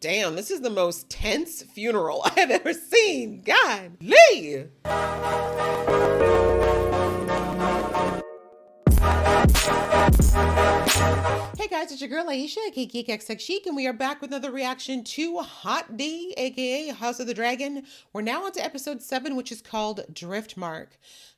Damn, this is the most tense funeral I have ever seen. God, Lee! Hey guys, it's your girl Aisha, aka Geek Chic, and we are back with another reaction to Hot D, aka House of the Dragon. We're now on to episode 7, which is called Driftmark.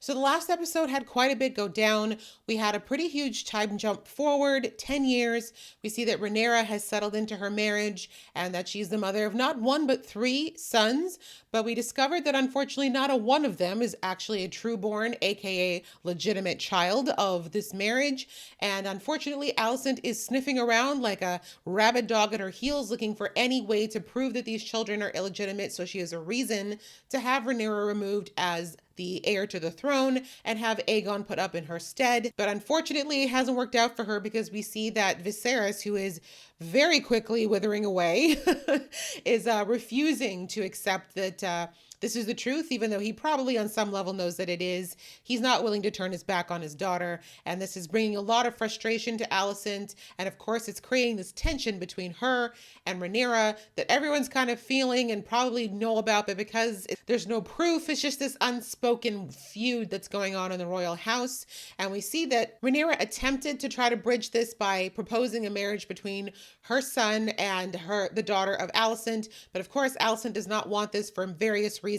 So the last episode had quite a bit go down. We had a pretty huge time jump forward, 10 years. We see that Rhaenyra has settled into her marriage and that she's the mother of not one but 3 sons. But we discovered that unfortunately not a one of them is actually a true-born, aka legitimate child of this marriage. And unfortunately, Alicent is sniffing around like a rabid dog at her heels, looking for any way to prove that these children are illegitimate, so she has a reason to have Rhaenyra removed as the heir to the throne and have Aegon put up in her stead. But unfortunately, it hasn't worked out for her because we see that Viserys, who is very quickly withering away, is refusing to accept that this is the truth, even though he probably on some level knows that it is. He's not willing to turn his back on his daughter, and this is bringing a lot of frustration to Alicent, and of course it's creating this tension between her and Rhaenyra that everyone's kind of feeling and probably know about, but because there's no proof, it's just this unspoken feud that's going on in the royal house. And we see that Rhaenyra attempted to try to bridge this by proposing a marriage between her son and the daughter of Alicent, but of course Alicent does not want this for various reasons,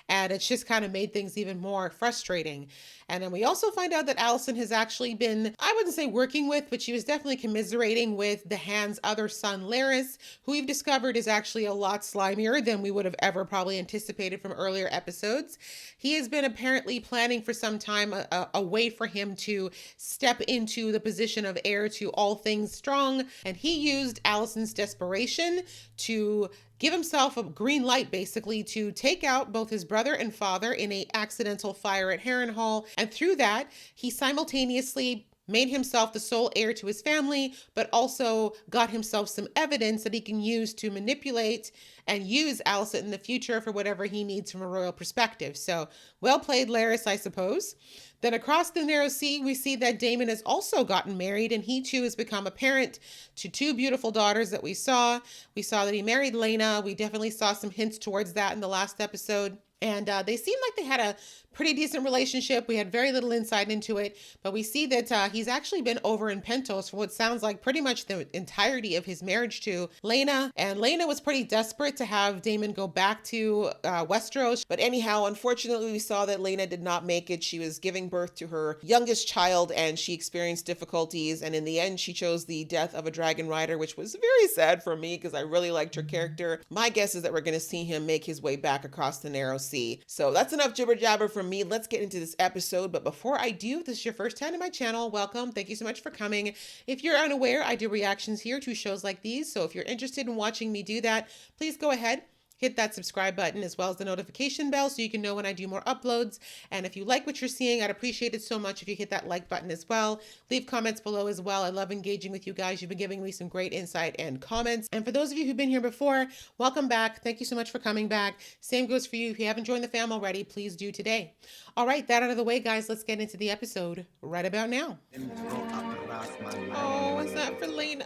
and it's just kind of made things even more frustrating. And then we also find out that Alicent has actually been, I wouldn't say working with, but she was definitely commiserating with the Hand's other son, Larys, who we've discovered is actually a lot slimier than we would have ever probably anticipated from earlier episodes. He has been apparently planning for some time a way for him to step into the position of heir to all things strong, and he used Alicent's desperation to give himself a green light, basically, to take out both his brother and father in an accidental fire at Harrenhal. And through that, he simultaneously made himself the sole heir to his family, but also got himself some evidence that he can use to manipulate and use Alicent in the future for whatever he needs from a royal perspective. So, well played, Larys, I suppose. Then across the Narrow Sea, we see that Damon has also gotten married, and he too has become a parent to 2 beautiful daughters that we saw. We saw that he married Laena. We definitely saw some hints towards that in the last episode. And they seemed like they had a pretty decent relationship. We had very little insight into it, but we see that he's actually been over in Pentos for what sounds like pretty much the entirety of his marriage to Laena. And Laena was pretty desperate to have Damon go back to Westeros. But anyhow, unfortunately, we saw that Laena did not make it. She was giving birth to her youngest child, and she experienced difficulties. And in the end, she chose the death of a dragon rider, which was very sad for me because I really liked her character. My guess is that we're going to see him make his way back across the Narrow Sea. So that's enough jibber jabber from me. Let's get into this episode. But before I do, if this is your first time to my channel, welcome. Thank you so much for coming. If you're unaware, I do reactions here to shows like these. So if you're interested in watching me do that, please go ahead. Hit that subscribe button as well as the notification bell so you can know when I do more uploads. And if you like what you're seeing, I'd appreciate it so much if you hit that like button as well. Leave comments below as well. I love engaging with you guys. You've been giving me some great insight and comments. And for those of you who've been here before, welcome back. Thank you so much for coming back. Same goes for you. If you haven't joined the fam already, please do today. All right, that out of the way, guys, let's get into the episode right about now. Oh, is that for Laena?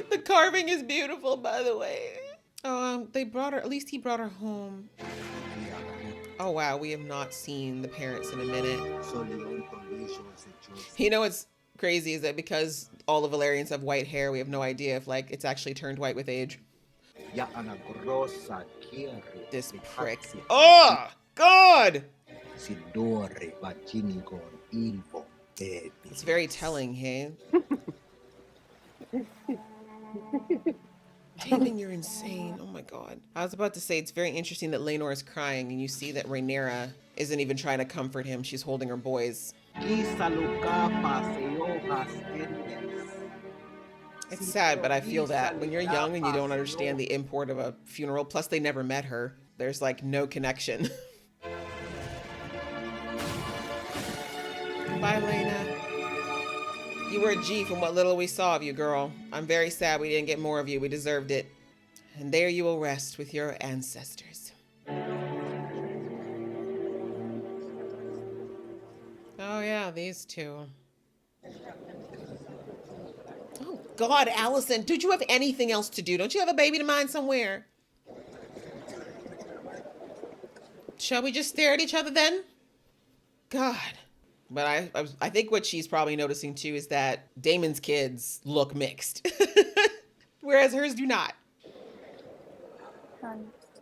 The carving is beautiful, by the way. They brought her, at least he brought her home. Oh wow, we have not seen the parents in a minute. You know what's crazy is that because all the Valerians have white hair, we have no idea if like it's actually turned white with age. This prick. Oh God! It's very telling, hey? Damon, you're insane. Oh my God. I was about to say, it's very interesting that Laenor is crying and you see that Rhaenyra isn't even trying to comfort him. She's holding her boys. It's sad, but I feel that when you're young and you don't understand the import of a funeral, plus they never met her, there's like no connection. Bye, Laena. You were a G from what little we saw of you, girl. I'm very sad we didn't get more of you. We deserved it. And there you will rest with your ancestors. Oh yeah, these two. Oh God, Allison, did you have anything else to do? Don't you have a baby to mind somewhere? Shall we just stare at each other then? God. But I think what she's probably noticing too is that Damon's kids look mixed, whereas hers do not.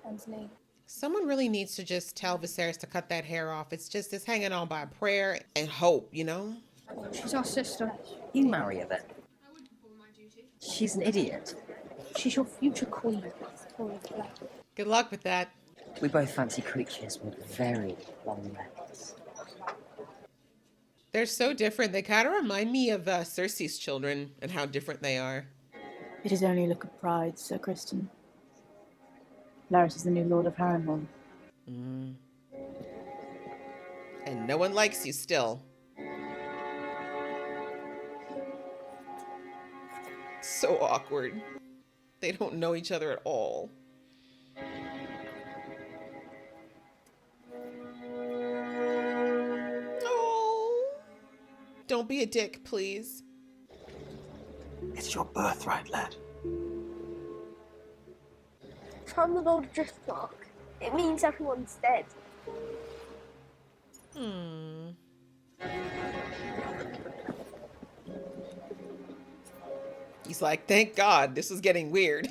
Anthony. Someone really needs to just tell Viserys to cut that hair off. It's hanging on by a prayer and hope, you know? She's our sister. You marry her then. I would perform my duty. She's an idiot. She's your future queen. Good luck with that. We both fancy creatures with very long legs. They're so different. They kind of remind me of Cersei's children and how different they are. It is only a look of pride, Sir Criston. Larys is the new Lord of Harrenhal. And no one likes you still. So awkward. They don't know each other at all. Oh. Don't be a dick, please. It's your birthright, lad. If I'm the Lord of Driftmark, it means everyone's dead. He's like, thank God, this is getting weird.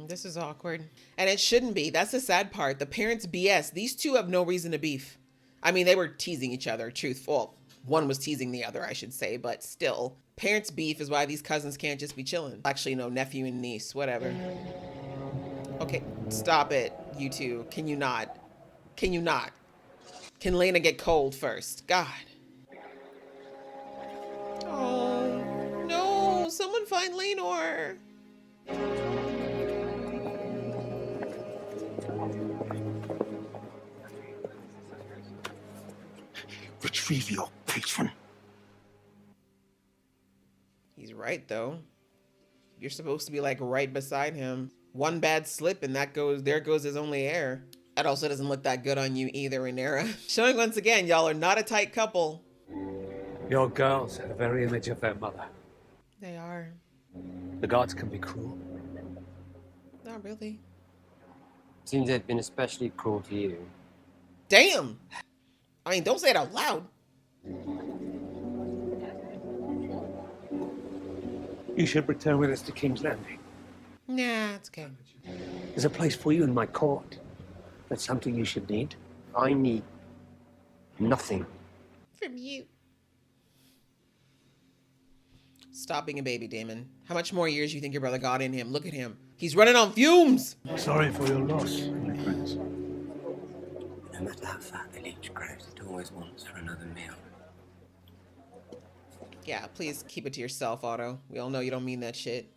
This is awkward. And it shouldn't be. That's the sad part. The parents BS. These two have no reason to beef. I mean, they were teasing each other, truthful. One was teasing the other, I should say, but still. Parents beef is why these cousins can't just be chilling. Actually, no, nephew and niece, whatever. Okay, stop it, you two. Can you not? Can you not? Can Lena get cold first? God. Oh, no. Someone find Lenor. Retrieve your patron. He's right, though. You're supposed to be, like, right beside him. One bad slip and there goes his only heir. That also doesn't look that good on you either, Rhaenyra. Showing once again, y'all are not a tight couple. Your girls are the very image of their mother. They are. The gods can be cruel. Not really. Seems they've been especially cruel to you. Damn! I mean, don't say it out loud. You should return with us to King's Landing. Nah, it's okay. There's a place for you in my court. That's something you should need. I need nothing. From you. Stop being a baby, Damon. How much more years do you think your brother got in him? Look at him. He's running on fumes! Sorry for your loss, my friends. No matter how fat the leech grows, it always wants for another meal. Yeah, please keep it to yourself, Otto. We all know you don't mean that shit.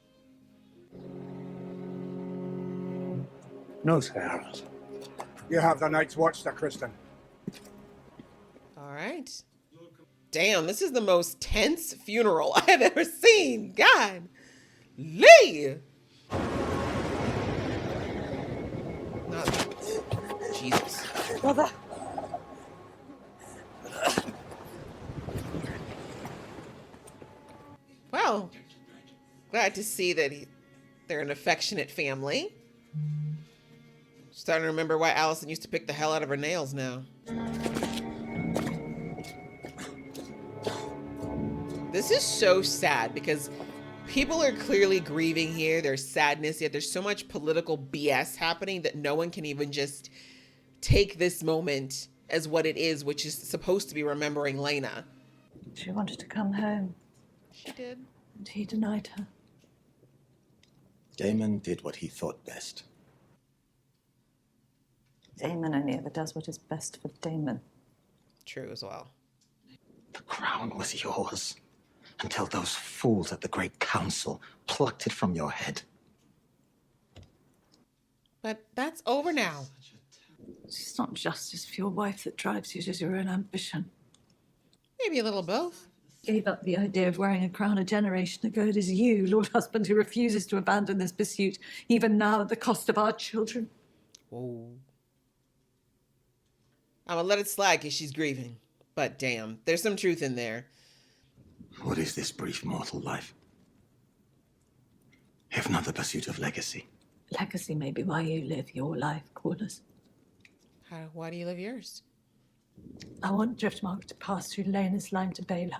No, Sir Harold. You have the night's watch, Sir Criston. All right. Damn, this is the most tense funeral I've ever seen. God. Lee! Jesus. Brother! Well, glad to see that they're an affectionate family. Starting to remember why Allison used to pick the hell out of her nails now. This is so sad because people are clearly grieving here. There's sadness, yet there's so much political BS happening that no one can even just take this moment as what it is, which is supposed to be remembering Lena. She wanted to come home, She did. and he denied her. Damon did what he thought best. Damon only ever does what is best for Damon. True as well. The crown was yours until those fools at the Great Council plucked it from your head. But that's over now. It's not justice for your wife that drives you, it is your own ambition. Maybe a little both. Gave up the idea of wearing a crown a generation ago. It is you, Lord Husband, who refuses to abandon this pursuit, even now at the cost of our children. Whoa. I'm gonna let it slide because she's grieving. But damn, there's some truth in there. What is this brief mortal life? If not the pursuit of legacy. Legacy may be why you live your life, Corliss. Why do you live yours? I want Driftmark to pass through Lena's line to Baylor.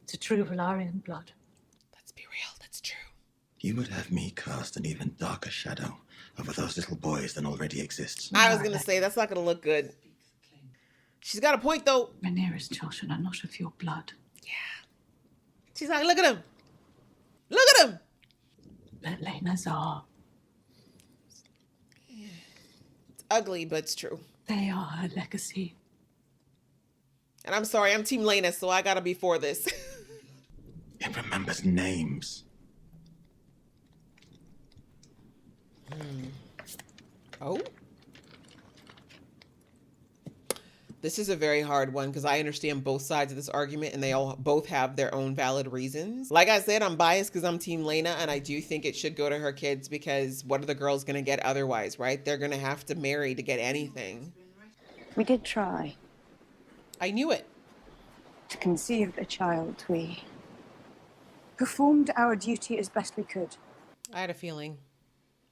To true Valarian blood. Let's be real, that's true. You would have me cast an even darker shadow over those little boys than already exists. I was gonna say, that's not gonna look good. She's got a point, though. Rhaenyra's children are not of your blood. Yeah. She's like, look at him. Look at him. But Lena's are. It's ugly, but it's true. They are her legacy. And I'm sorry, I'm Team Lena, so I gotta be for this. It remembers names. Oh? This is a very hard one because I understand both sides of this argument and they all both have their own valid reasons. Like I said, I'm biased because I'm Team Lena and I do think it should go to her kids because what are the girls going to get otherwise, right? They're going to have to marry to get anything. We did try I knew it. to conceive a child. We performed our duty as best we could. I had a feeling.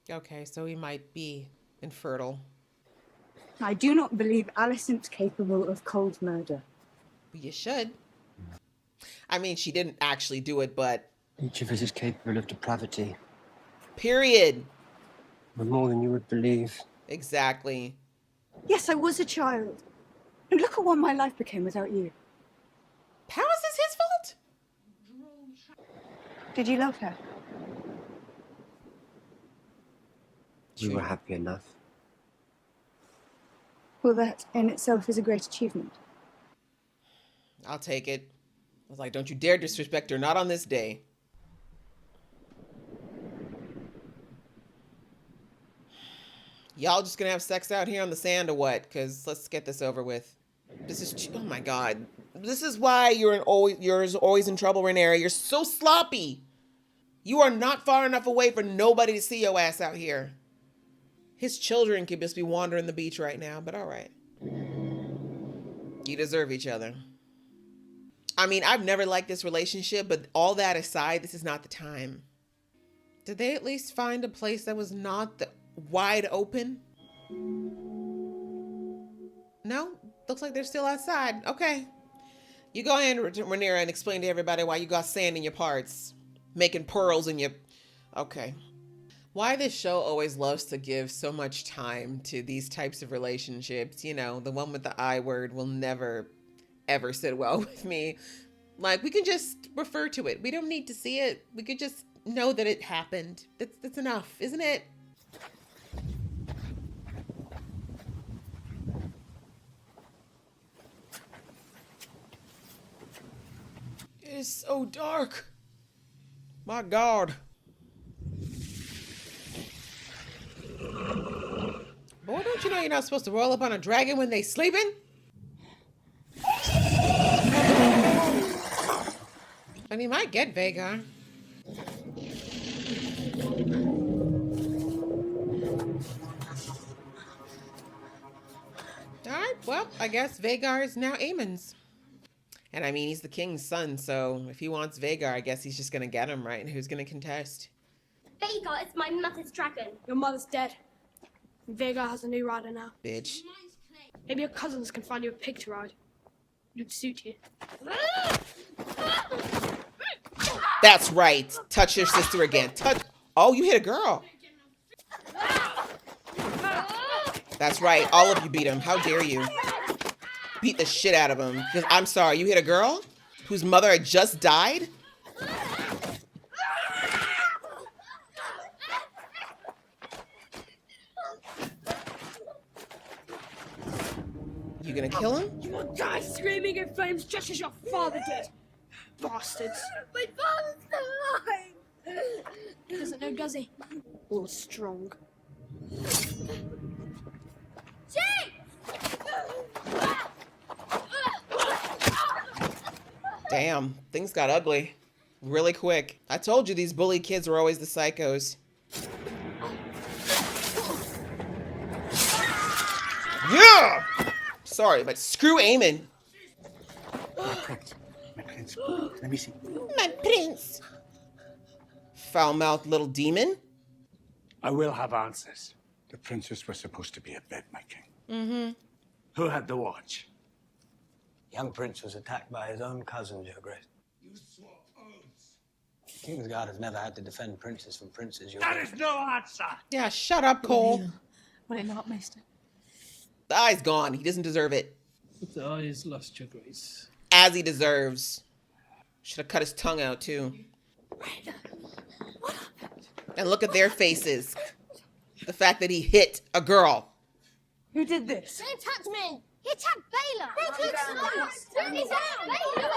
Okay, so he might be infertile. I do not believe Alicent's capable of cold murder. You should. I mean, she didn't actually do it, but... Each of us is capable of depravity. Period. But more than you would believe. Exactly. Yes, I was a child. And look at what my life became without you. How is this his fault? Did you love her? We were happy enough. Well, that in itself is a great achievement. I'll take it. I was like, don't you dare disrespect her, not on this day. Y'all just gonna have sex out here on the sand or what? Because let's get this over with. This is, oh my God. This is why you're always in trouble, Rhaenyra. You're so sloppy. You are not far enough away for nobody to see your ass out here. His children could just be wandering the beach right now, but all right. You deserve each other. I mean, I've never liked this relationship, but all that aside, this is not the time. Did they at least find a place that was not wide open? No? Looks like they're still outside. Okay. You go ahead, Rhaenyra, and explain to everybody why you got sand in your parts. Making pearls in your... Okay. Why this show always loves to give so much time to these types of relationships. You know, the one with the I word will never, ever sit well with me. Like, we can just refer to it. We don't need to see it. We could just know that it happened. That's enough, isn't it? It is so dark. My God. Boy, don't you know you're not supposed to roll up on a dragon when they sleeping? And he might get Vhagar. Alright, well, I guess Vhagar is now Aemond's. And I mean, he's the king's son, so if he wants Vhagar, I guess he's just gonna get him, right? And who's gonna contest? Vhagar is my mother's dragon. Your mother's dead. Vhagar has a new rider now. Bitch. Maybe your cousins can find you a pig to ride. It would suit you. That's right. Touch your sister again. Touch. Oh, you hit a girl. That's right. All of you beat him. How dare you? Beat the shit out of him. Because I'm sorry, you hit a girl whose mother had just died? You gonna kill him? You will die screaming in flames just as your father did. Bastards. My father's still alive. He doesn't know, does he? All strong. Damn, things got ugly really quick. I told you these bully kids were always the psychos. Yeah! Sorry, but screw Aemond. My prince. My prince. Let me see. My prince. Foul-mouthed little demon. I will have answers. The princess was supposed to be at bed, my king. Mm-hmm. Who had the watch? Young prince was attacked by his own cousin, Your Grace. King's Guard has never had to defend princes from princes, Your That Grace. is no answer! Yeah, shut up, Cole. Will it not, Maester? The eye's gone. He doesn't deserve it. The eye is lost, Your Grace. As he deserves. Should have cut his tongue out, too. And look at their faces. The fact that he hit a girl. Who did this? They attacked me! He attacked Baylor! They attacked us! He attacked Baylor!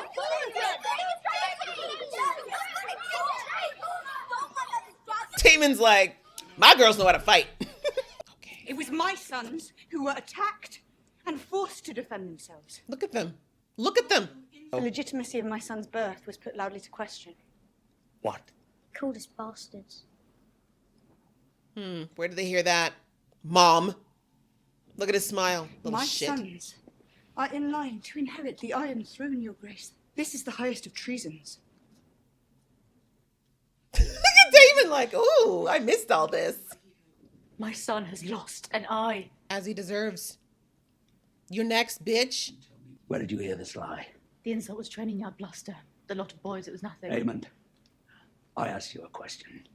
Damon's like, my girls know how to fight. Okay. It was my sons who were attacked and forced to defend themselves. Look at them. Look at them. The legitimacy of my son's birth was put loudly to question. What? Called us bastards. Where did they hear that? Mom. Look at his smile. Little My shit. sons are in line to inherit the Iron Throne, Your Grace. This is the highest of treasons. Look at Damon like, ooh, I missed all this. My son has lost an eye. As he deserves. You're next, bitch. Where did you hear this lie? The insult was training yard bluster. The lot of boys, it was nothing. Aemond, I asked you a question.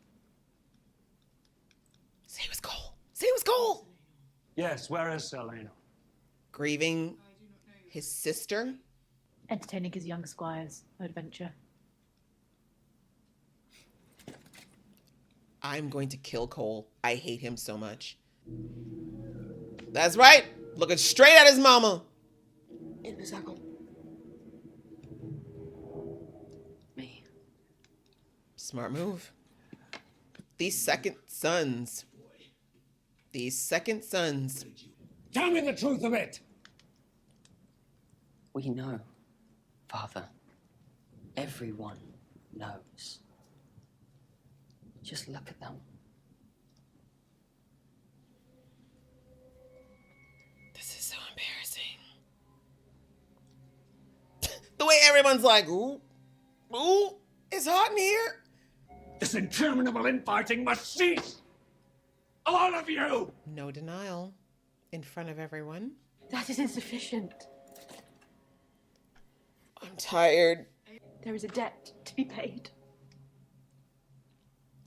Say it was Cole. Say it was Cole. Yes, where is Selena? Grieving his sister. Entertaining his young squires. Adventure. I'm going to kill Cole. I hate him so much. That's right. Looking straight at his mama. In the circle. Me. Smart move. These second sons. These second sons. Tell me the truth of it! We know, Father. Everyone knows. Just look at them. This is so embarrassing. The way everyone's like, ooh, ooh, it's hot in here. This interminable infighting must cease! All of you! No denial. In front of everyone. That is insufficient. I'm tired. There is a debt to be paid.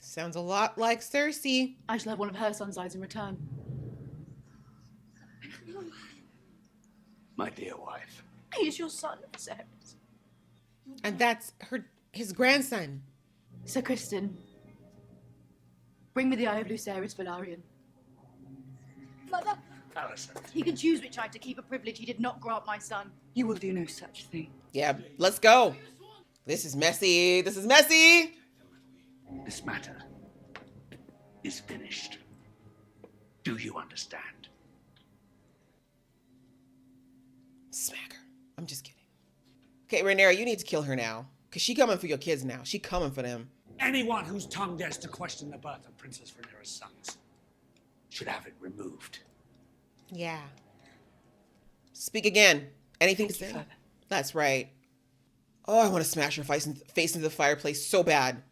Sounds a lot like Cersei. I shall have one of her son's eyes in return. My dear wife. He is your son, Sarah. And that's his grandson. Sir Kristen, bring me the Eye of Lucerys Velaryon. Mother, Alicent. He can choose which eye to keep, a privilege he did not grant my son. You will do no such thing. Yeah, let's go. This is messy. This is messy. This matter is finished. Do you understand? Smack her. I'm just kidding. Okay, Rhaenyra, you need to kill her now. Because she coming for your kids now. She coming for them. Anyone whose tongue dares to question the birth of Princess Rhaenyra's sons should have it removed. Yeah. Speak again. Anything to say? That's right. Oh, I want to smash her face into the fireplace so bad.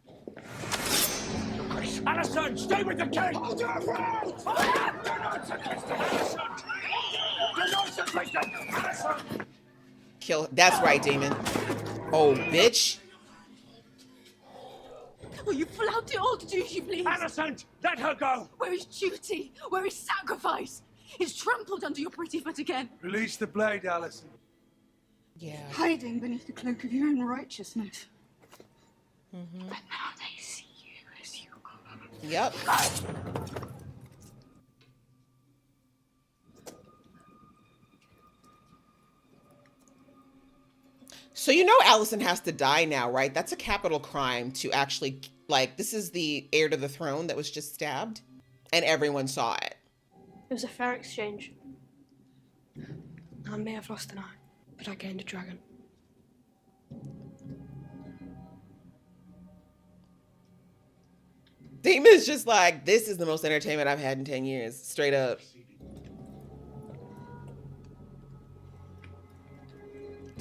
Alicent, stay with the king! Hold your ground! Do not suggest it, Alicent! Do not suggest it, Alicent! Kill. That's right, Damon. Oh, bitch. Will you flout it all to duty, please? Alicent, let her go! Where is duty? Where is sacrifice? It's trampled under your pretty foot again. Release the blade, Alicent. Yeah. Hiding beneath the cloak of your own righteousness. Mm-hmm. But now they see you as you are. Yep. So you know Alicent has to die now, right? That's a capital crime to actually, like, this is the heir to the throne that was just stabbed. And everyone saw it. it was a fair exchange. I may have lost an eye, but I gained a dragon. Damon's just like, this is the most entertainment I've had in 10 years. Straight up.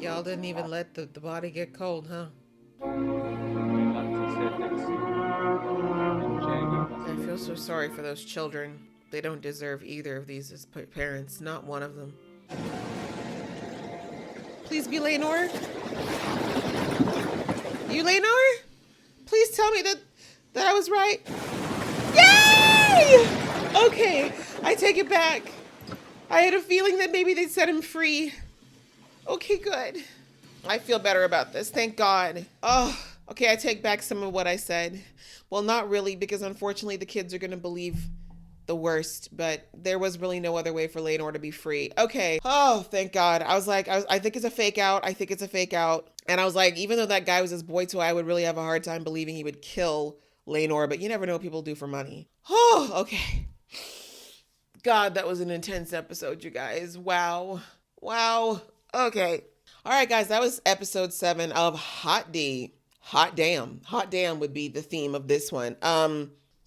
Y'all didn't even let the body get cold, huh? I feel so sorry for those children. They don't deserve either of these as parents, not one of them. Please be Laenor. You Laenor? Please tell me that I was right. Yay! Okay, I take it back. I had a feeling that maybe they'd set him free. Okay, good. I feel better about this, thank God. Oh, okay, I take back some of what I said. Well, not really, because unfortunately the kids are gonna believe the worst, but there was really no other way for Laenor to be free. Okay. Oh, thank God. I think it's a fake out. I think it's a fake out. And I was like, even though that guy was his boy toy, I would really have a hard time believing he would kill Laenor, but you never know what people do for money. Oh, okay. God, that was an intense episode, you guys. Wow. Wow. Okay. All right, guys, that was episode 7 of Hot D. Hot damn. Hot damn would be the theme of this one.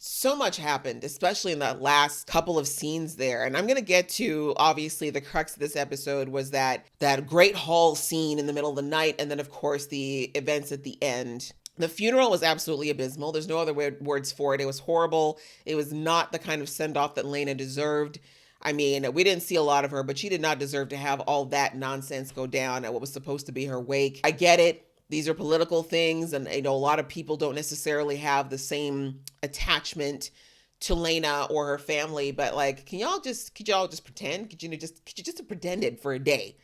So much happened, especially in that last couple of scenes there. And I'm going to get to, obviously, the crux of this episode was that great hall scene in the middle of the night. And then, of course, the events at the end. The funeral was absolutely abysmal. There's no other words for it. It was horrible. It was not the kind of send-off that Laena deserved. I mean, we didn't see a lot of her, but she did not deserve to have all that nonsense go down at what was supposed to be her wake. I get it. These are political things, and a lot of people don't necessarily have the same attachment to Laena or her family. But like, could y'all just pretend? Could you just pretend it for a day?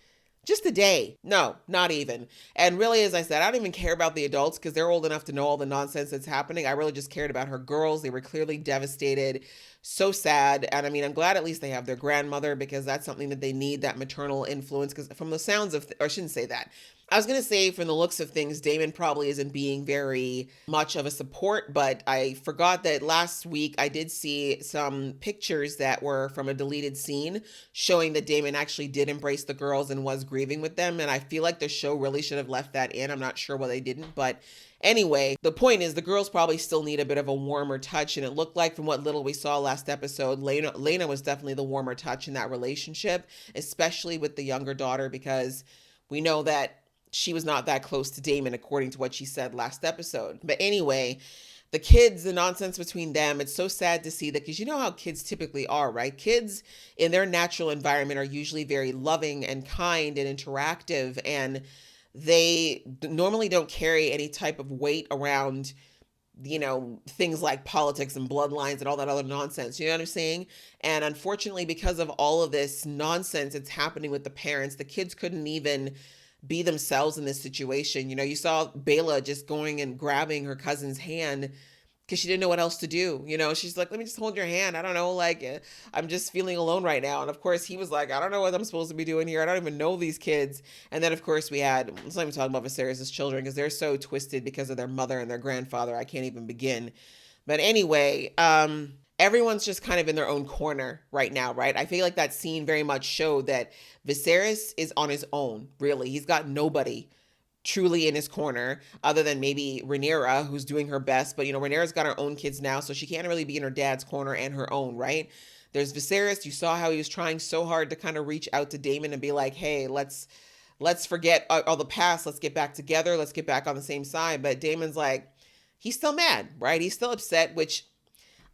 Just a day. No, not even. And really, as I said, I don't even care about the adults because they're old enough to know all the nonsense that's happening. I really just cared about her girls. They were clearly devastated. So sad. And I mean, I'm glad at least they have their grandmother because that's something that they need, that maternal influence. Because from the sounds of, or I shouldn't say that. I was going to say from the looks of things, Damon probably isn't being very much of a support, but I forgot that last week I did see some pictures that were from a deleted scene showing that Damon actually did embrace the girls and was grieving with them. And I feel like the show really should have left that in. I'm not sure why they didn't, but anyway, the point is the girls probably still need a bit of a warmer touch. And it looked like from what little we saw last episode, Laena was definitely the warmer touch in that relationship, especially with the younger daughter, because we know that she was not that close to Damon, according to what she said last episode. But anyway, the kids, the nonsense between them, it's so sad to see that because you know how kids typically are, right? Kids in their natural environment are usually very loving and kind and interactive, and they normally don't carry any type of weight around, you know, things like politics and bloodlines and all that other nonsense. You know what I'm saying? And unfortunately, because of all of this nonsense that's happening with the parents, the kids couldn't even be themselves in this situation. You know, you saw Bela just going and grabbing her cousin's hand because she didn't know what else to do. You know, she's like, let me just hold your hand. I don't know, like, I'm just feeling alone right now. And of course, he was like, I don't know what I'm supposed to be doing here. I don't even know these kids. And then, of course, let's not even talk about Viserys' children because they're so twisted because of their mother and their grandfather. I can't even begin. But anyway, everyone's just kind of in their own corner right now, right? I feel like that scene very much showed that Viserys is on his own, really. He's got nobody truly in his corner other than maybe Rhaenyra, who's doing her best. But, you know, Rhaenyra's got her own kids now, so she can't really be in her dad's corner and her own, right? There's Viserys. You saw how he was trying so hard to kind of reach out to Damon and be like, hey, let's forget all the past. Let's get back together. Let's get back on the same side. But Damon's like, he's still mad, right? He's still upset, which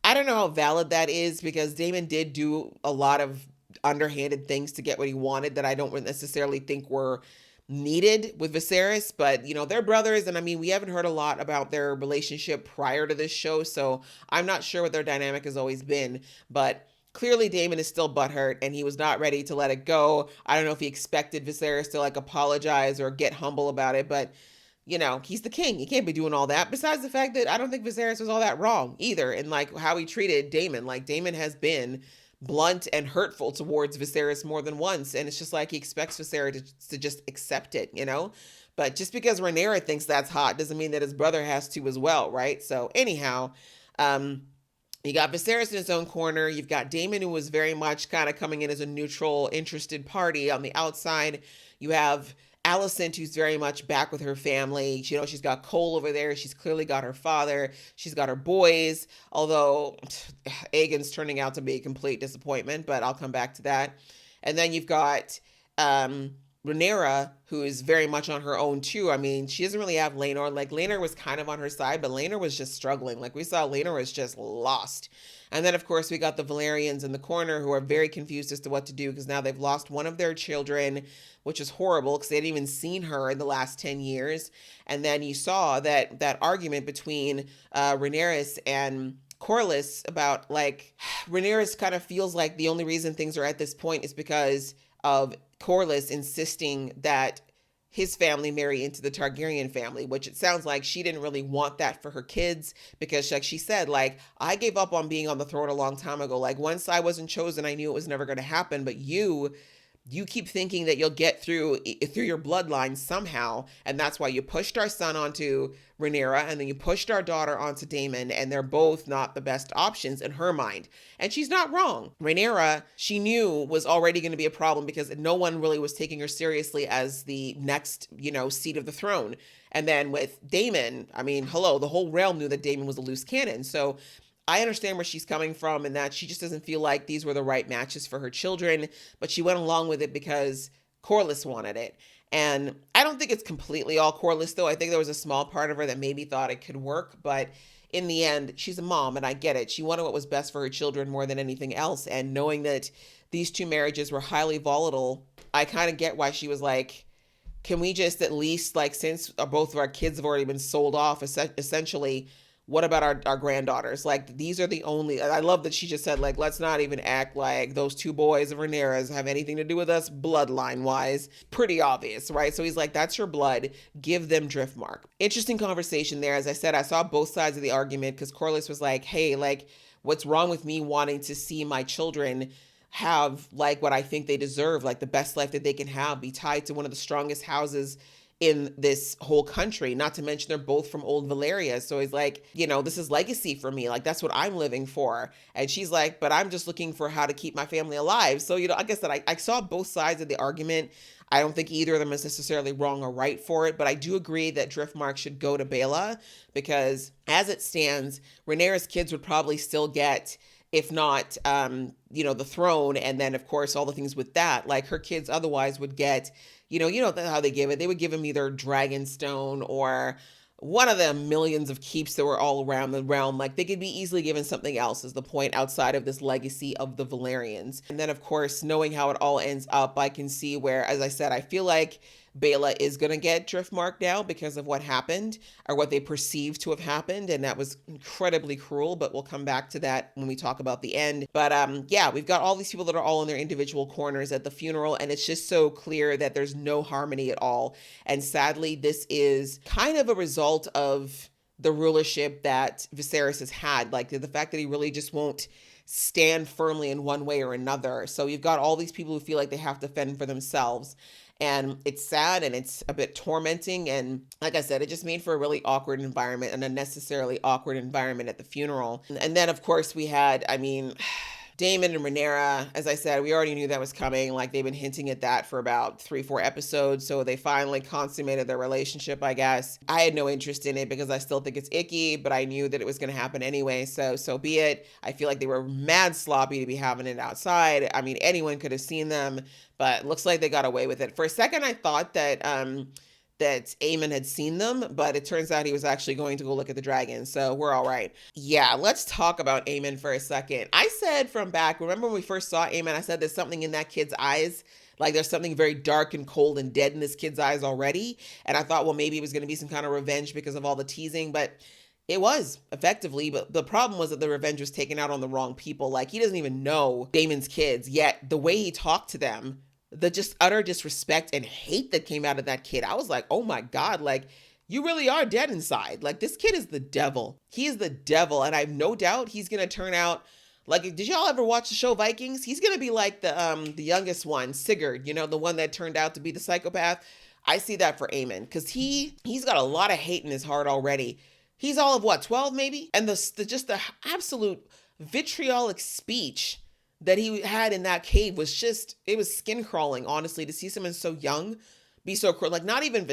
I don't know how valid that is because Damon did do a lot of underhanded things to get what he wanted that I don't necessarily think were needed with Viserys, but you know, they're brothers. And I mean, we haven't heard a lot about their relationship prior to this show. So I'm not sure what their dynamic has always been, but clearly Damon is still butthurt and he was not ready to let it go. I don't know if he expected Viserys to like apologize or get humble about it, but you know, he's the king. He can't be doing all that. Besides the fact that I don't think Viserys was all that wrong either in like how he treated Damon. Like Damon has been blunt and hurtful towards Viserys more than once. And it's just like he expects Viserys to just accept it, you know? But just because Rhaenyra thinks that's hot doesn't mean that his brother has to as well, right? So anyhow, you got Viserys in his own corner. You've got Damon, who was very much kind of coming in as a neutral, interested party on the outside. You have Alicent, who's very much back with her family. You know, she's got Cole over there. She's clearly got her father. She's got her boys, although Aegon's turning out to be a complete disappointment, but I'll come back to that. And then you've got Rhaenyra, who is very much on her own too. I mean, she doesn't really have Laenor. Like, Laenor was kind of on her side, but Laenor was just struggling. Like, we saw Laenor was just lost. And then, of course, we got the Valerians in the corner who are very confused as to what to do because now they've lost one of their children, which is horrible because they hadn't even seen her in the last 10 years. And then you saw that argument between Rhaenyra and Corlys about, like, Rhaenyra kind of feels like the only reason things are at this point is because of Corlys insisting that his family marry into the Targaryen family, which it sounds like she didn't really want that for her kids because, like she said, like, I gave up on being on the throne a long time ago. Like, once I wasn't chosen, I knew it was never going to happen. But you keep thinking that you'll get through your bloodline somehow, and that's why you pushed our son onto Rhaenyra, and then you pushed our daughter onto Damon, and they're both not the best options in her mind. And she's not wrong. Rhaenyra, she knew was already going to be a problem because no one really was taking her seriously as the next, seat of the throne. And then with Damon, I mean, hello, the whole realm knew that Damon was a loose cannon. So I understand where she's coming from and that she just doesn't feel like these were the right matches for her children, but she went along with it because Corlys wanted it. And I don't think it's completely all Corlys, though. I think there was a small part of her that maybe thought it could work, but in the end, she's a mom, and I get it. She wanted what was best for her children more than anything else, and knowing that these two marriages were highly volatile, I kind of get why she was like, can we just at least, like, since both of our kids have already been sold off, essentially, what about our granddaughters? Like, these are the only, I love that she just said, like, let's not even act like those two boys of Rhaenyra's have anything to do with us bloodline wise. Pretty obvious, right? So he's like, that's your blood. Give them Driftmark. Interesting conversation there. As I said, I saw both sides of the argument because Corlys was like, hey, like, what's wrong with me wanting to see my children have, like, what I think they deserve, like the best life that they can have, be tied to one of the strongest houses in this whole country, not to mention they're both from old Valyria. So he's like, this is legacy for me. Like, that's what I'm living for. And she's like, but I'm just looking for how to keep my family alive. So, like I said, I saw both sides of the argument. I don't think either of them is necessarily wrong or right for it, but I do agree that Driftmark should go to Baela because as it stands, Rhaenyra's kids would probably still get, if not, the throne. And then, of course, all the things with that, like her kids otherwise would get, how they give it. They would give him either Dragonstone or one of the millions of keeps that were all around the realm. Like, they could be easily given something else is the point outside of this legacy of the Valerians. And then, of course, knowing how it all ends up, I can see where, as I said, I feel like Baela is going to get Driftmark now because of what happened or what they perceive to have happened. And that was incredibly cruel, but we'll come back to that when we talk about the end. But we've got all these people that are all in their individual corners at the funeral. And it's just so clear that there's no harmony at all. And sadly, this is kind of a result of the rulership that Viserys has had. Like, the fact that he really just won't stand firmly in one way or another. So you've got all these people who feel like they have to fend for themselves. And it's sad and it's a bit tormenting. And like I said, it just made for a really awkward environment, an unnecessarily awkward environment at the funeral. And then, of course, we had, Damon and Rhaenyra. As I said, we already knew that was coming. Like, they've been hinting at that for about 3-4 episodes. So they finally consummated their relationship, I guess. I had no interest in it because I still think it's icky, but I knew that it was going to happen anyway. So be it. I feel like they were mad sloppy to be having it outside. I mean, anyone could have seen them, but it looks like they got away with it. For a second, I thought that Aemond had seen them, but it turns out he was actually going to go look at the dragon. So we're all right. Yeah, let's talk about Aemond for a second. I said remember when we first saw Aemond, I said there's something in that kid's eyes. Like, there's something very dark and cold and dead in this kid's eyes already. And I thought, well, maybe it was going to be some kind of revenge because of all the teasing, but it was effectively. But the problem was that the revenge was taken out on the wrong people. Like, he doesn't even know Damon's kids, yet the way he talked to them, the just utter disrespect and hate that came out of that kid. I was like, oh my God, like, you really are dead inside. Like, this kid is the devil. He is the devil. And I have no doubt he's going to turn out like, did y'all ever watch the show Vikings? He's going to be like the youngest one, Sigurd, the one that turned out to be the psychopath. I see that for Aemond because he's got a lot of hate in his heart already. He's all of what, 12 maybe? And the absolute vitriolic speech that he had in that cave was it was skin crawling, honestly, to see someone so young be so cruel. Like, not even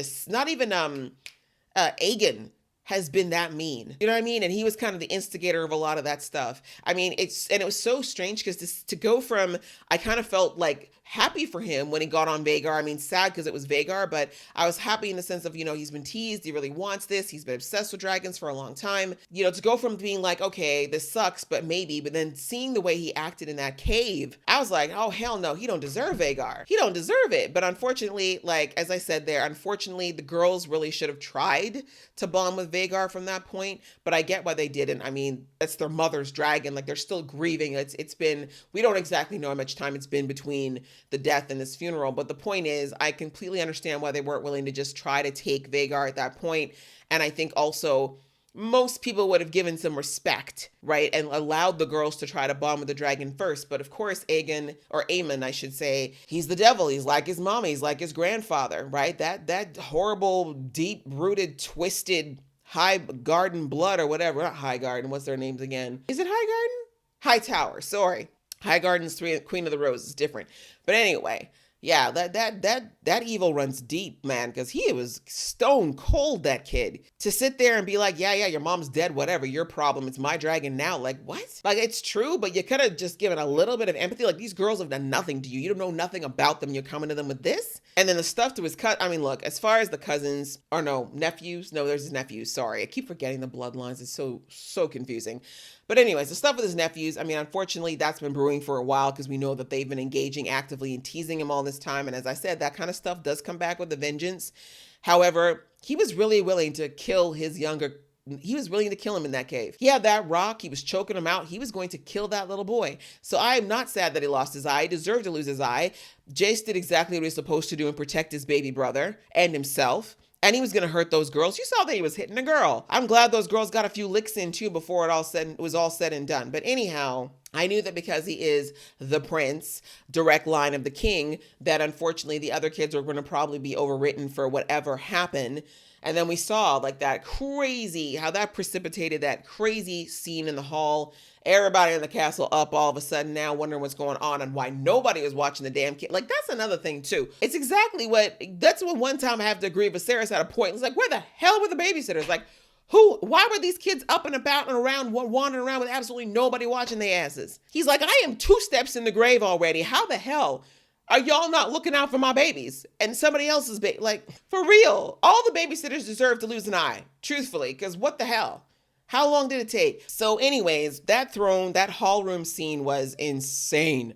Aegon has been that mean. You know what I mean? And he was kind of the instigator of a lot of that stuff. I mean, it was so strange because to go from, I kind of felt like happy for him when he got on Vhagar. I mean, sad because it was Vhagar, but I was happy in the sense of, he's been teased. He really wants this. He's been obsessed with dragons for a long time. To go from being like, okay, this sucks, but maybe, but then seeing the way he acted in that cave, I was like, oh, hell no, he don't deserve Vhagar. He don't deserve it. But unfortunately, like, as I said there, unfortunately, the girls really should have tried to bond with Vhagar from that point, but I get why they didn't. I mean, that's their mother's dragon. Like, they're still grieving. It's been, we don't exactly know how much time it's been between the death and this funeral, but the point is, I completely understand why they weren't willing to just try to take Vhagar at that point. And I think also most people would have given some respect, right? And allowed the girls to try to bond with the dragon first. But of course, Aemond, I should say, he's the devil. He's like his mama. He's like his grandfather, right? That horrible, deep-rooted, twisted High Garden blood or whatever. Not High Garden. What's their names again? Is it High Garden? High Tower. Sorry. High Garden's Queen of the Rose is different. But anyway, yeah, that evil runs deep, man, because he was stone cold, that kid. To sit there and be like, yeah, your mom's dead, whatever, your problem, it's my dragon now. Like, what? Like, it's true, but you could have just given a little bit of empathy. Like, these girls have done nothing to you. You don't know nothing about them. You're coming to them with this? And then the stuff to his I mean, look, as far as the cousins, or no, nephews. No, there's his nephews. Sorry. I keep forgetting the bloodlines. It's so confusing. But anyways, the stuff with his nephews, I mean, unfortunately, that's been brewing for a while because we know that they've been engaging actively and teasing him all this time. And as I said, that kind of stuff does come back with a vengeance. However, he was really willing to kill he was willing to kill him in that cave. He had that rock. He was choking him out. He was going to kill that little boy. So I am not sad that he lost his eye. He deserved to lose his eye. Jace did exactly what he was supposed to do and protect his baby brother and himself. And he was going to hurt those girls. You saw that he was hitting a girl. I'm glad those girls got a few licks in too before it was all said and done. But anyhow, I knew that because he is the prince, direct line of the king, that unfortunately the other kids were going to probably be overwritten for whatever happened. And then we saw like how that precipitated that crazy scene in the hall. Everybody in the castle up all of a sudden now wondering what's going on and why nobody was watching the damn kid. Like, that's another thing too. That's what one time I have to agree with Viserys at a point. It's like, where the hell were the babysitters? Like, why were these kids up and about and around, wandering around with absolutely nobody watching their asses? He's like, I am 2 steps in the grave already. How the hell are y'all not looking out for my babies and somebody else's baby? Like, for real, all the babysitters deserve to lose an eye, truthfully, because what the hell? How long did it take? So anyways, that hall room scene was insane.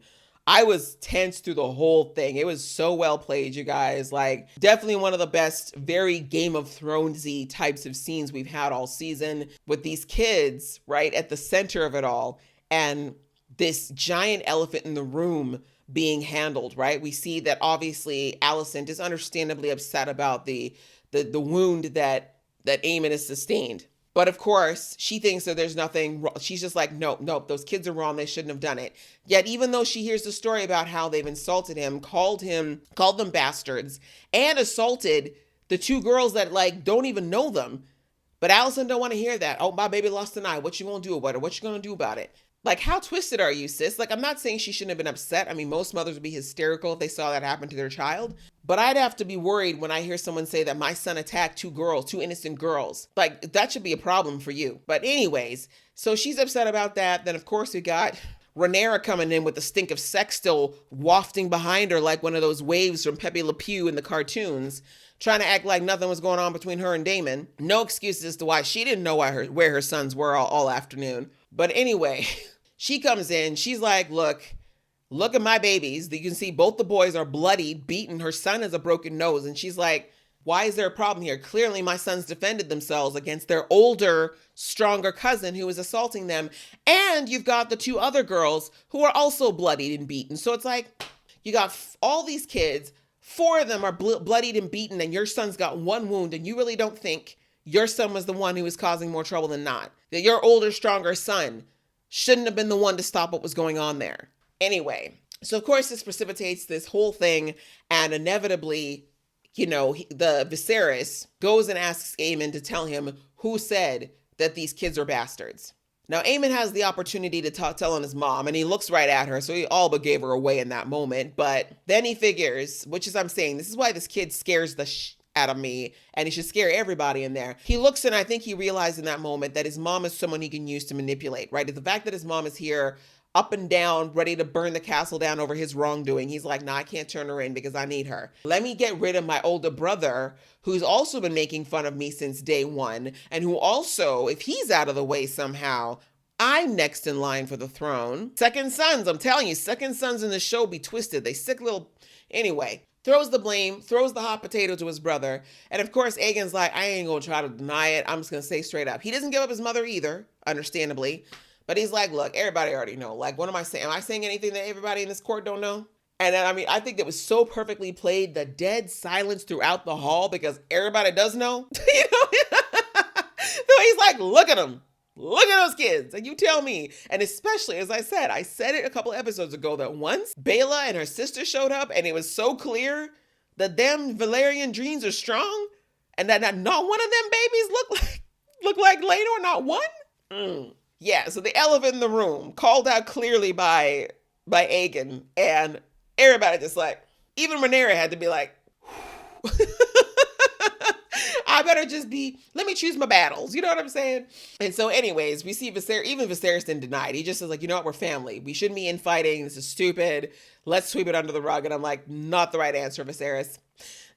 I was tense through the whole thing. It was so well played, you guys. Like, definitely one of the best, very Game of Thrones-y types of scenes we've had all season with these kids, right, at the center of it all. And this giant elephant in the room being handled, right? We see that obviously Alicent is understandably upset about the wound that Aemond has sustained. But of course, she thinks that there's nothing wrong. She's just like, nope, those kids are wrong. They shouldn't have done it. Yet, even though she hears the story about how they've insulted him, called them bastards, and assaulted the 2 girls that like don't even know them. But Alicent don't want to hear that. Oh, my baby lost an eye. What you gonna do about it? What you gonna do about it? Like, how twisted are you, sis? Like, I'm not saying she shouldn't have been upset. I mean, most mothers would be hysterical if they saw that happen to their child. But I'd have to be worried when I hear someone say that my son attacked 2 innocent girls. Like, that should be a problem for you. But anyways, so she's upset about that. Then, of course, we got Rhaenyra coming in with the stink of sex still wafting behind her like one of those waves from Pepe Le Pew in the cartoons, trying to act like nothing was going on between her and Damon. No excuses as to why she didn't know where her sons were all afternoon. But anyway, she comes in. She's like, look at my babies. You can see both the boys are bloody, beaten. Her son has a broken nose. And she's like, why is there a problem here? Clearly, my sons defended themselves against their older, stronger cousin who was assaulting them. And you've got the 2 other girls who are also bloodied and beaten. So it's like, you got all these kids. 4 of them are bloodied and beaten. And your son's got 1 wound. And you really don't think your son was the one who was causing more trouble than not. That your older, stronger son shouldn't have been the one to stop what was going on there. Anyway, so of course this precipitates this whole thing, and inevitably, the Viserys goes and asks Aemond to tell him who said that these kids are bastards. Now, Aemond has the opportunity to tell on his mom, and he looks right at her, so he all but gave her away in that moment. But then he figures, which is I'm saying, this is why this kid scares the out of me, and he should scare everybody in there. He looks and I think he realized in that moment that his mom is someone he can use to manipulate, right? The fact that his mom is here up and down, ready to burn the castle down over his wrongdoing. He's like, nah, I can't turn her in because I need her. Let me get rid of my older brother, who's also been making fun of me since day one, and who also, if he's out of the way somehow, I'm next in line for the throne. Second sons, I'm telling you, second sons in the show be twisted. They sick little... Anyway, throws the blame, throws the hot potato to his brother. And of course, Aegon's like, I ain't gonna try to deny it. I'm just gonna say straight up. He doesn't give up his mother either, understandably. But he's like, look, everybody already know. Like, what am I saying? Am I saying anything that everybody in this court don't know? And then, I mean, I think that was so perfectly played, the dead silence throughout the hall, because everybody does know. You know? So he's like, look at them. Look at those kids. And you tell me. And especially, as I said it a couple episodes ago, that once Bela and her sister showed up, and it was so clear that them Valerian dreams are strong, and that not one of them babies look like Laenor, not one. Yeah, so the elephant in the room, called out clearly by Aegon, and everybody just like, even Rhaenyra had to be like, I better just let me choose my battles. You know what I'm saying? And so anyways, we see even Viserys didn't deny it. He just says like, you know what, we're family. We shouldn't be infighting. This is stupid. Let's sweep it under the rug. And I'm like, not the right answer, Viserys.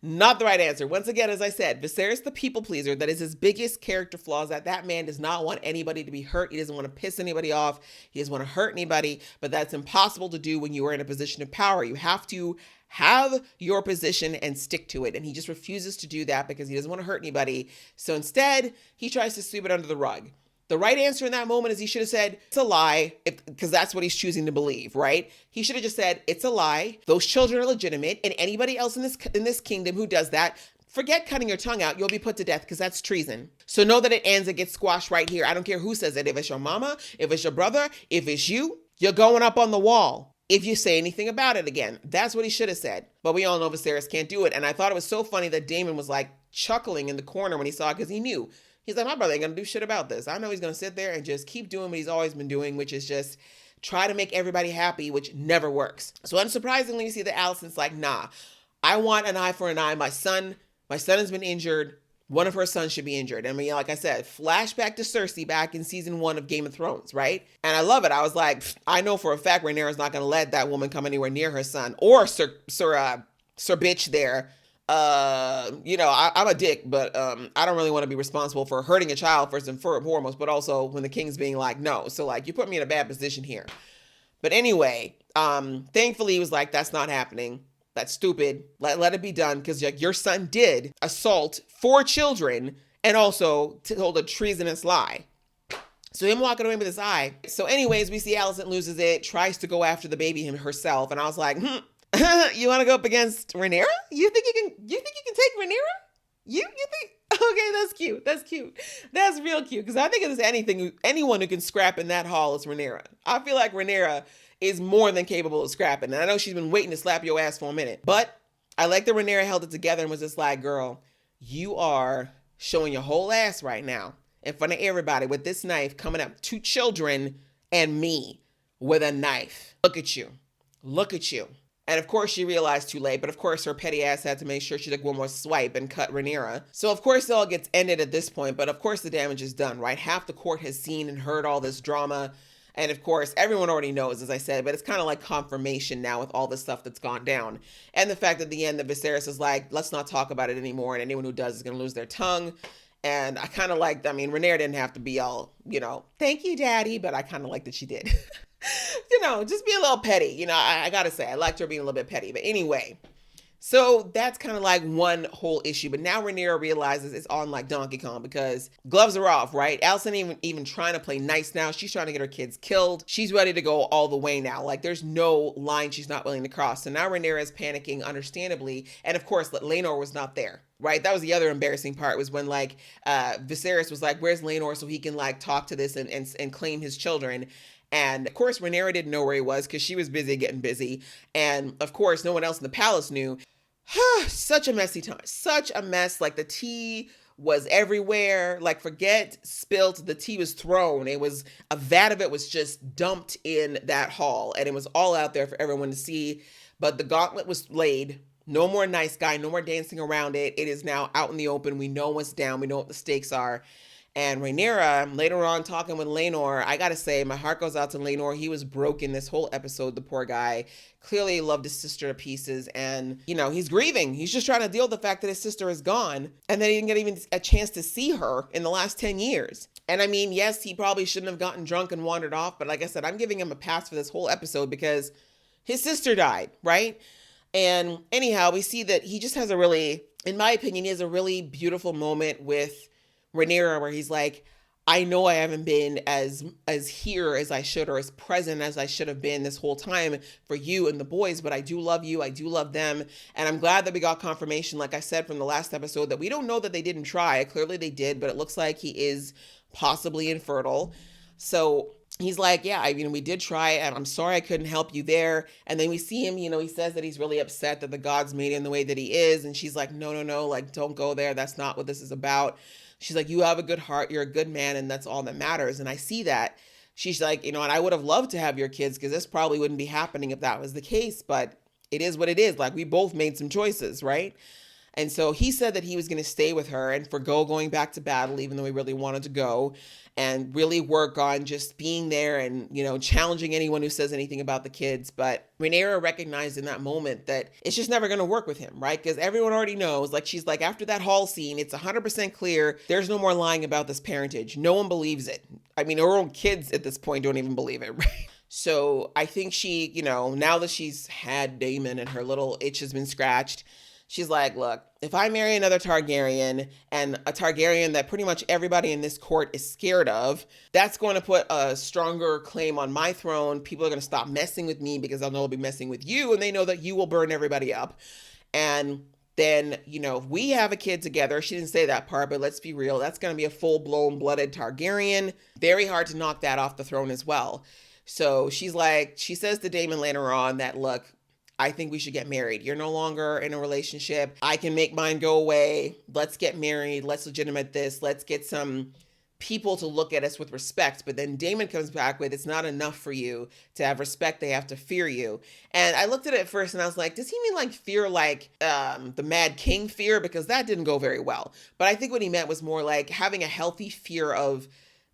Not the right answer. Once again, as I said, Viserys the people pleaser, that is his biggest character flaw, is that man does not want anybody to be hurt. He doesn't want to piss anybody off. He doesn't want to hurt anybody, but that's impossible to do when you are in a position of power. You have to have your position and stick to it. And he just refuses to do that because he doesn't want to hurt anybody. So instead, he tries to sweep it under the rug. The right answer in that moment is he should have said, it's a lie, because that's what he's choosing to believe, right? He should have just said, it's a lie. Those children are legitimate, and anybody else in this kingdom who does that, forget cutting your tongue out. You'll be put to death because that's treason. So know that it ends and gets squashed right here. I don't care who says it. If it's your mama, if it's your brother, if it's you, you're going up on the wall if you say anything about it again. That's what he should have said. But we all know Viserys can't do it. And I thought it was so funny that Damon was like chuckling in the corner when he saw it, because he knew. He's like, my brother ain't gonna do shit about this. I know he's gonna sit there and just keep doing what he's always been doing, which is just try to make everybody happy, which never works. So unsurprisingly, you see that Alicent's like, nah, I want an eye for an eye. My son has been injured. One of her sons should be injured. I mean, like I said, flashback to Cersei back in season 1 of Game of Thrones, right? And I love it. I was like, I know for a fact Rhaenyra's not gonna let that woman come anywhere near her son, or Sir Bitch there. You know, I'm a dick, but I don't really want to be responsible for hurting a child first and foremost, but also when the king's being like, no. So like, you put me in a bad position here. But anyway, thankfully he was like, that's not happening. That's stupid. Let it be done, because like, your son did assault 4 children and also told a treasonous lie. So him walking away with his eye. So anyways, we see Alicent loses it, tries to go after the baby herself, and I was like, you want to go up against Rhaenyra? You think you can take Rhaenyra? You think? Okay, that's cute. That's cute. That's real cute. Because I think if there's anyone who can scrap in that hall, it's Rhaenyra. I feel like Rhaenyra is more than capable of scrapping. And I know she's been waiting to slap your ass for a minute. But I like that Rhaenyra held it together and was just like, girl, you are showing your whole ass right now in front of everybody with this knife, coming up 2 children and me with a knife. Look at you. Look at you. And of course she realized too late, but of course her petty ass had to make sure she took one more swipe and cut Rhaenyra. So of course it all gets ended at this point, but of course the damage is done, right? Half the court has seen and heard all this drama. And of course, everyone already knows, as I said, but it's kind of like confirmation now with all the stuff that's gone down. And the fact at the end that Viserys is like, let's not talk about it anymore, and anyone who does is going to lose their tongue. And I kind of liked, I mean, Rhaenyra didn't have to be all, you know, thank you, daddy, but I kind of liked that she did. You know, just be a little petty. You know, I gotta say, I liked her being a little bit petty. But anyway, so that's kind of like one whole issue. But now Rhaenyra realizes it's on like Donkey Kong, because gloves are off, right? Alicent even trying to play nice now. She's trying to get her kids killed. She's ready to go all the way now. Like, there's no line she's not willing to cross. So now Rhaenyra is panicking, understandably. And of course, Laenor was not there. Right? That was the other embarrassing part, was when like Viserys was like, where's Laenor, so he can like talk to this and claim his children. And of course, Rhaenyra didn't know where he was because she was busy getting busy. And of course, no one else in the palace knew. Such a messy time. Such a mess. Like, the tea was everywhere. Like, forget spilt. The tea was thrown. It was, a vat of it was just dumped in that hall. And it was all out there for everyone to see. But the gauntlet was laid. No more nice guy, no more dancing around it. It is now out in the open. We know what's down. We know what the stakes are. And Rhaenyra, later on talking with Laenor, I gotta say, my heart goes out to Laenor. He was broken this whole episode, the poor guy. Clearly loved his sister to pieces. And, you know, he's grieving. He's just trying to deal with the fact that his sister is gone. And then he didn't get even a chance to see her in the last 10 years. And I mean, yes, he probably shouldn't have gotten drunk and wandered off. But like I said, I'm giving him a pass for this whole episode because his sister died, right? And anyhow, we see that he just has a really, in my opinion, he has a really beautiful moment with Rhaenyra where he's like, I know I haven't been as here as I should or as present as I should have been this whole time for you and the boys, but I do love you. I do love them. And I'm glad that we got confirmation, like I said from the last episode, that we don't know that they didn't try. Clearly they did, but it looks like he is possibly infertile. So he's like, yeah, we did try and I'm sorry I couldn't help you there. And then we see him, he says that he's really upset that the gods made him the way that he is. And she's like, no, like, don't go there. That's not what this is about. She's like, you have a good heart. You're a good man. And that's all that matters. And I see that. She's like, and I would have loved to have your kids because this probably wouldn't be happening if that was the case. But it is what it is. Like, we both made some choices, right? And so he said that he was going to stay with her and forgo going back to battle, even though he really wanted to go, and really work on just being there and, challenging anyone who says anything about the kids. But Rhaenyra recognized in that moment that it's just never going to work with him, right? Because everyone already knows, like, she's like, after that hall scene, it's 100% clear there's no more lying about this parentage. No one believes it. I mean, her own kids at this point don't even believe it, right? So I think she, now that she's had Damon and her little itch has been scratched, she's like, look, if I marry another Targaryen, and a Targaryen that pretty much everybody in this court is scared of, that's going to put a stronger claim on my throne. People are going to stop messing with me because they'll know they'll be messing with you, and they know that you will burn everybody up. And then, if we have a kid together, she didn't say that part, but let's be real, that's going to be a full-blown blooded Targaryen. Very hard to knock that off the throne as well. So she says to Damon later on that, look, I think we should get married. You're no longer in a relationship. I can make mine go away. Let's get married. Let's legitimate this. Let's get some people to look at us with respect. But then Damon comes back with, it's not enough for you to have respect. They have to fear you. And I looked at it first and I was like, does he mean like fear like the Mad King fear? Because that didn't go very well. But I think what he meant was more like having a healthy fear of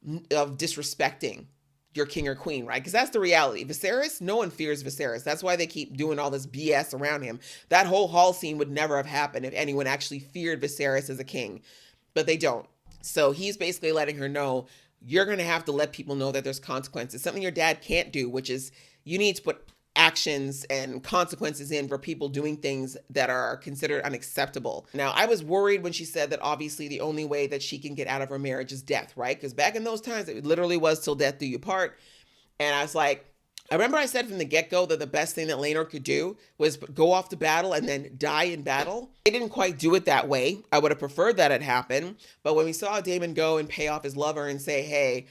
disrespecting your king or queen, right? Because that's the reality. Viserys, no one fears Viserys. That's why they keep doing all this BS around him. That whole hall scene would never have happened if anyone actually feared Viserys as a king, but they don't. So he's basically letting her know, you're going to have to let people know that there's consequences. Something your dad can't do, which is you need to put actions and consequences in for people doing things that are considered unacceptable. Now, I was worried when she said that obviously the only way that she can get out of her marriage is death, right? Because back in those times, it literally was till death do you part. And I was like, I remember I said from the get-go that the best thing that Laenor could do was go off to battle and then die in battle. They didn't quite do it that way. I would have preferred that it happened. But when we saw Damon go and pay off his lover and say, hey,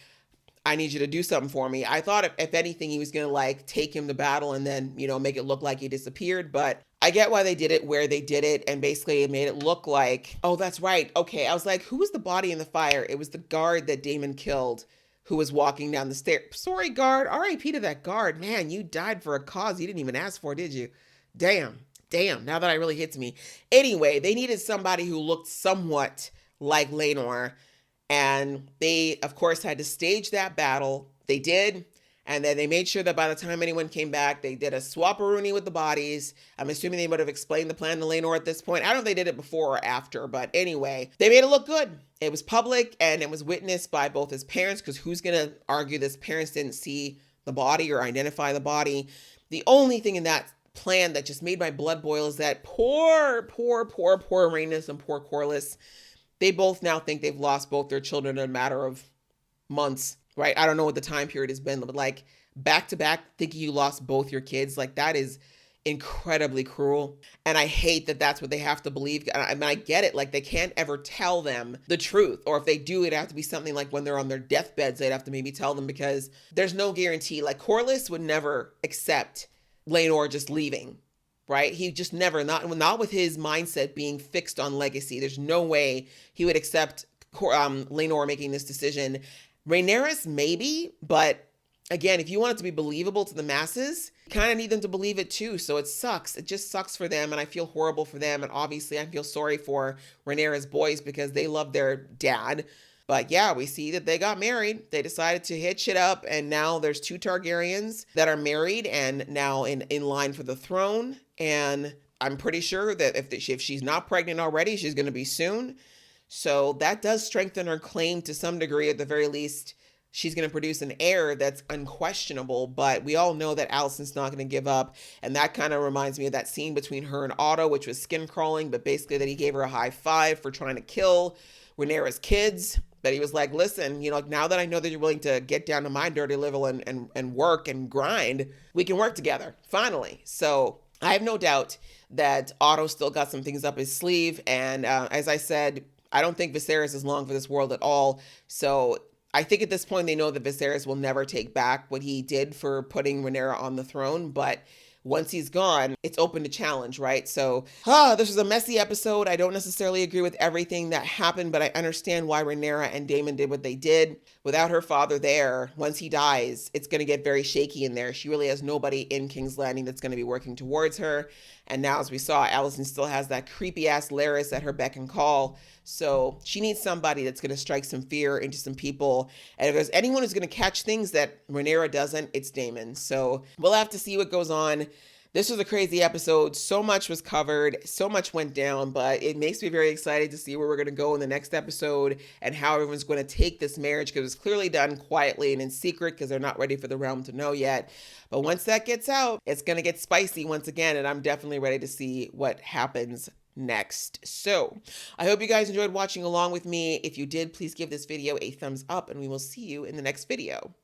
I need you to do something for me, I thought if anything, he was going to like take him to battle and then, make it look like he disappeared. But I get why they did it where they did it. And basically it made it look like, oh, that's right. Okay. I was like, who was the body in the fire? It was the guard that Damon killed who was walking down the stairs. Sorry, guard. R.I.P. to that guard. Man, you died for a cause you didn't even ask for, did you? Damn. Now that really hits me. Anyway, they needed somebody who looked somewhat like Laenor. And they, of course, had to stage that battle. They did. And then they made sure that by the time anyone came back, they did a swap-a-rooney with the bodies. I'm assuming they would have explained the plan to Laenor at this point. I don't know if they did it before or after, but anyway, they made it look good. It was public and it was witnessed by both his parents, because who's going to argue that his parents didn't see the body or identify the body? The only thing in that plan that just made my blood boil is that poor Rhaenys and poor Corlys, they both now think they've lost both their children in a matter of months, right? I don't know what the time period has been, but like back to back, thinking you lost both your kids, like that is incredibly cruel. And I hate that that's what they have to believe. I mean, I get it. Like they can't ever tell them the truth. Or if they do, it'd have to be something like when they're on their deathbeds, they'd have to maybe tell them, because there's no guarantee. Like Corlys would never accept Laenor just leaving. Right? He just never, not with his mindset being fixed on legacy. There's no way he would accept Laenor making this decision. Rhaenyra's maybe, but again, if you want it to be believable to the masses, you kind of need them to believe it too. So it sucks. It just sucks for them. And I feel horrible for them. And obviously I feel sorry for Rhaenyra's boys because they love their dad. But yeah, we see that they got married. They decided to hitch it up. And now there's 2 Targaryens that are married and now in line for the throne. And I'm pretty sure that if she's not pregnant already, she's going to be soon. So that does strengthen her claim to some degree. At the very least, she's going to produce an heir that's unquestionable, but we all know that Alicent's not going to give up. And that kind of reminds me of that scene between her and Otto, which was skin crawling, but basically that he gave her a high five for trying to kill Rhaenyra's kids. But he was like, listen, you know, now that I know that you're willing to get down to my dirty level and work and grind, we can work together, finally. So I have no doubt that Otto still got some things up his sleeve. And as I said, I don't think Viserys is long for this world at all. So I think at this point they know that Viserys will never take back what he did for putting Rhaenyra on the throne. But once he's gone, it's open to challenge, right? So, this was a messy episode. I don't necessarily agree with everything that happened, but I understand why Rhaenyra and Damon did what they did. Without her father there, once he dies, it's going to get very shaky in there. She really has nobody in King's Landing that's going to be working towards her. And now, as we saw, Alicent still has that creepy-ass Larys at her beck and call. So she needs somebody that's going to strike some fear into some people. And if there's anyone who's going to catch things that Rhaenyra doesn't, it's Damon. So we'll have to see what goes on. This was a crazy episode. So much was covered. So much went down, but it makes me very excited to see where we're going to go in the next episode and how everyone's going to take this marriage, because it's clearly done quietly and in secret because they're not ready for the realm to know yet. But once that gets out, it's going to get spicy once again, and I'm definitely ready to see what happens next. So I hope you guys enjoyed watching along with me. If you did, please give this video a thumbs up, and we will see you in the next video.